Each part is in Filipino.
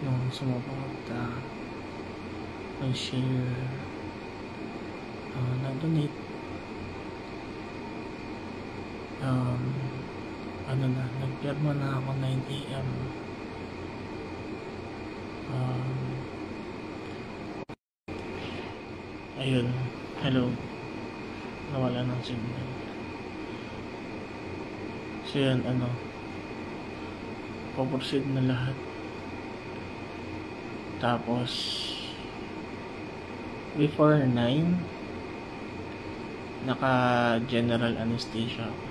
yung sumuporta, nag-share, nag-donate, nagpirma na ako 9 AM. Ayun, hello, nawala ng signal. So yun, po-proceed na lahat. Tapos before 9, naka general anesthesia ako.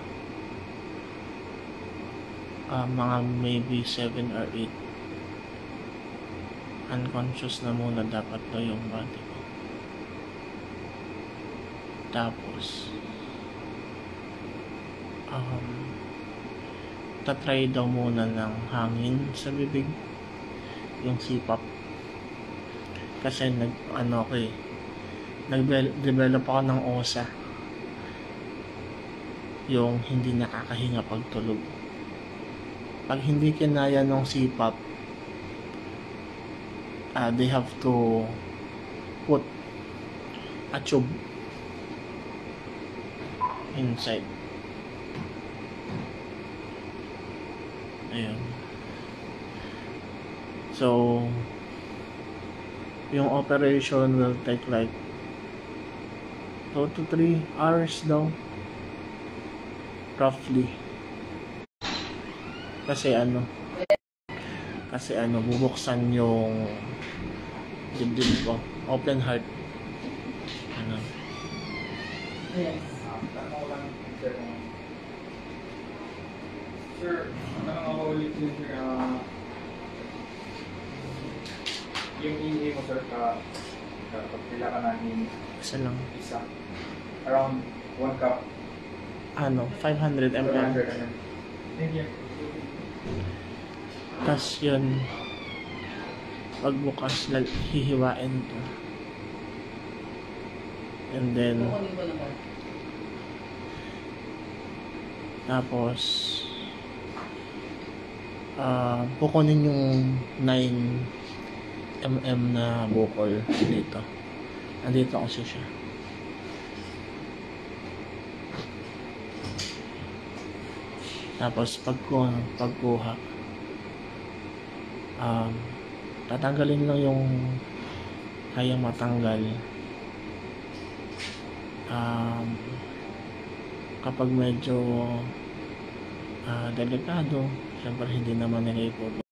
Mga maybe 7 or 8 unconscious na muna dapat to yung body ko. Tapos tatry daw muna ng hangin sa bibig, yung CPAP, kasi nag-develop ako ng OSA, yung hindi nakakahinga pag tulog. Pag hindi kinaya ng CPAP, they have to put a tube inside. Ayun. So, yung operation will take like 2 to 3 hours daw, roughly. Kasi bubuksan yung dibdib ko, open heart. Yes. Sir, ako ulit yun, sir, yung ihi mo, sir, kapag pila ka na Isa lang. Around 1 cup. 500 ml. Thank you. Tas yun, pagbukas, hihiwain to. And then, tapos, kukunin yung 9mm na bukol dito. Nandito kasi siya. Tapos pagkuha, tatanggalin lang yung kayang matanggal. Kapag medyo delikado, syempre hindi naman nila